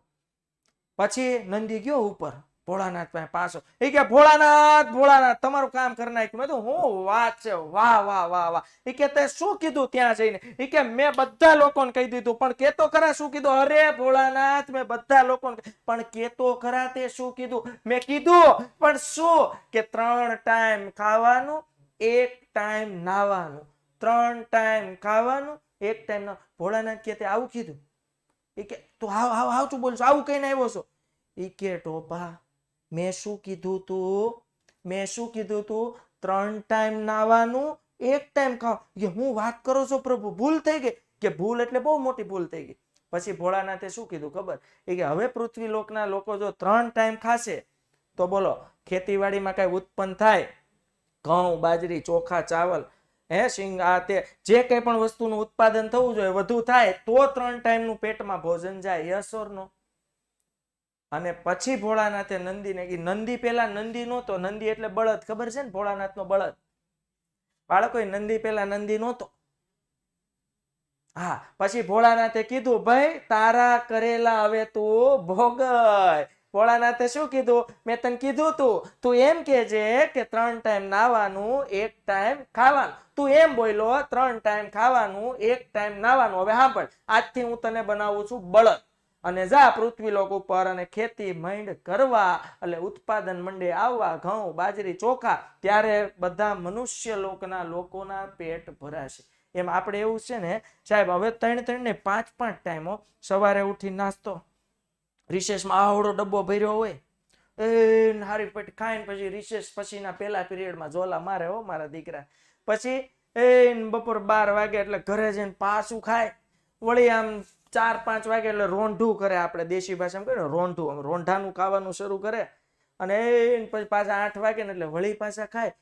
પછી નંદી ગયો ઉપર ભોળાનાથ પાસે પાછો. એ કે ભોળાનાથ તમારું કામ કરી નાખ્યું. મેં તો હું વાત છે, વાહ વાહ વાહ વાહ. એ કે તે શું કીધું ત્યાં જઈને? એ કે મેં બધા લોકોને કહી દીધું, પણ કેતો ખરા શું કીધું? અરે ભોળાનાથ, મેં બધા લોકોને, પણ કેતો ખરા તે શું કીધું? મેં કીધું પણ શું? કે 3 ટાઈમ ખાવાનું, 1 ટાઈમ નાવાનું. 3 ટાઈમ ખાવાનું, 1 ટાઈમ ના. ભોળાનાથ કે તે આવું કીધું? એ કે તું હાવ તું બોલ, આવું કહીને આવ્યો છો? એ કે ટોપા, મેં શું કીધું તું? મેં શું કીધું તું? 3 ટાઈમ નાવાનું, 1 ટાઈમ ખાવ. કે હું વાત કરો છો પ્રભુ, ભૂલ થઈ ગઈ. કે ભૂલ એટલે બહુ મોટી ભૂલ થઈ ગઈ. પછી ભોળાનાથે શું કીધું ખબર? એ કે હવે પૃથ્વી લોકના લોકો જો 3 ટાઈમ ખાશે તો બોલો ખેતીવાડીમાં કઈ ઉત્પન્ન થાય? ઘઉં, બાજરી, ચોખા, ચાવલ, સિંગ, આ તે જે કઈ પણ વસ્તુનું ઉત્પાદન થવું જોઈએ વધુ થાય તો 3 ટાઈમનું પેટમાં ભોજન જાય. યસ ઓર નો? અને પછી ભોળાનાથે નંદીને કીધું. નંદી પેલા નંદી નહોતો. નંદી એટલે બળદ, ખબર છે ને? ભોળાનાથનો બળદ. બાળકો નંદી પેલા નંદી નહોતો. હા, પછી ભોળાનાથે કીધું ભાઈ તારા કરેલા હવે તું ભોગય. ભોળાનાથે શું કીધું? મેં તને કીધું તું એમ કેજે કે 3 ટાઈમ નાવાનું 1 ટાઈમ ખાવાનું. તું એમ બોલ્યો 3 ટાઈમ ખાવાનું 1 ટાઈમ નાવાનું. હવે સાંભળ, આજથી હું તને બનાવું છું બળદ અને જા પૃથ્વીલોક ઉપર અને ખેતી માંડ કરવા, એટલે ઉત્પાદન મંડે આવવા ઘઉં બાજરી ચોખા. ત્યારે બધા મનુષ્ય લોકોના પેટ ભરાશે. એમ આપણે એવું છે ને સાહેબ, હવે 3 ને 5 ટાઈમ સવારે ઉઠી નાસ્તો, રિસેસમાં આવડો ડબ્બો ભર્યો હોય, એ હારી પેટ ખાઈને પછી રિસેસ પછીના પહેલા પીરિયડમાં ઝોલા મારે હો મારા દીકરા. પછી બપોર 12 વાગે એટલે ઘરે જઈને પાછું ખાય, વળી આમ 4-5 વાગે એટલે રોંઢું કરે. આપણે દેશી ભાષામાં કહે ને રોંઢું, રોંઢાનું ખાવાનું શરૂ કરે. અને પછી પાછા 8 વાગે ને એટલે વળી પાછા ખાય.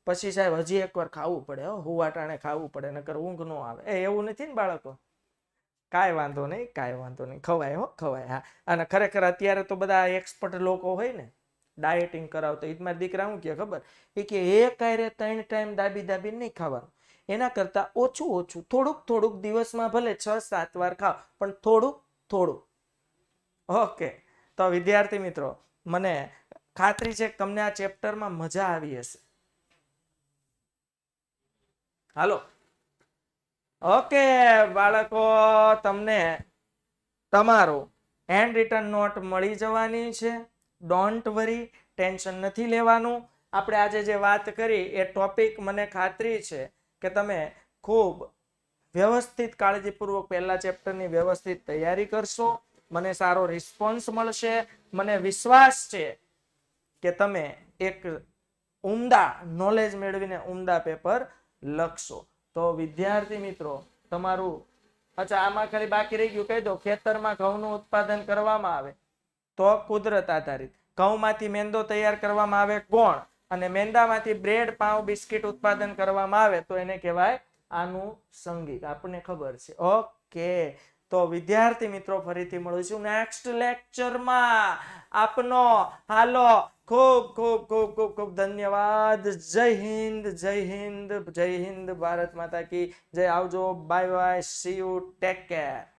પછી સાહેબ હજી એકવાર ખાવું પડે હો, હુવાટાણે ખાવું પડે, નકર ઊંઘ ન આવે. એવું નથી ને બાળકો? કાંઈ વાંધો નહીં, ખવાય હો, ખવાય. હા, અને ખરેખર અત્યારે તો બધા એક્સપર્ટ લોકો હોય ને ડાયટિંગ કરાવતા, એ મારા દીકરા શું કે ખબર? એ કે એક આયરે 3 ટાઈમ દાબી નહીં ખાવાનું, એના કરતા ઓછું થોડુંક દિવસમાં ભલે 6-7 વાર ખાવ, પણ થોડુંક. ઓકે, તો વિદ્યાર્થી મિત્રો, મને ખાતરી છે કે તમને આ ચેપ્ટરમાં મજા આવી હશે. હાલો, ઓકે બાળકો, તમને તમારો હેન્ડ રિટન નોટ મળી જવાની છે. ડોન્ટ વરી, ટેન્શન નથી લેવાનું. આપણે આજે જે વાત કરી એ ટોપિક મને ખાતરી છે કે તમે ખૂબ વ્યવસ્થિત કાળજીપૂર્વક પહેલા ચેપ્ટરની વ્યવસ્થિત તૈયારી કરશો. મને સારો રિસ્પોન્સ મળશે. મને વિશ્વાસ છે કે તમે એક ઉમદા નોલેજ મેળવીને ઉમદા પેપર લખશો. તો વિદ્યાર્થી મિત્રો, તમારું અચ્છા આમાં ખાલી બાકી રહી ગયું કહી દો, ખેતરમાં ઘઉંનું ઉત્પાદન કરવામાં આવે તો કુદરત આધારિત, ઘઉંમાંથી મેંદો તૈયાર કરવામાં આવે કોણ, અને મેંદામાંથી બ્રેડ પાઉં બિસ્કિટ ઉત્પાદન કરવામાં આવે તો એને કહેવાય આનુષંગિક. આપણને ખબર છે. ઓકે, તો વિદ્યાર્થી મિત્રો, ફરીથી મળીશું નેક્સ્ટ લેક્ચરમાં. આપનો હાલો ખૂબ ધન્યવાદ. જય હિન્દ, ભારત માતા કી જય. આવજો, bye bye, C you, take care.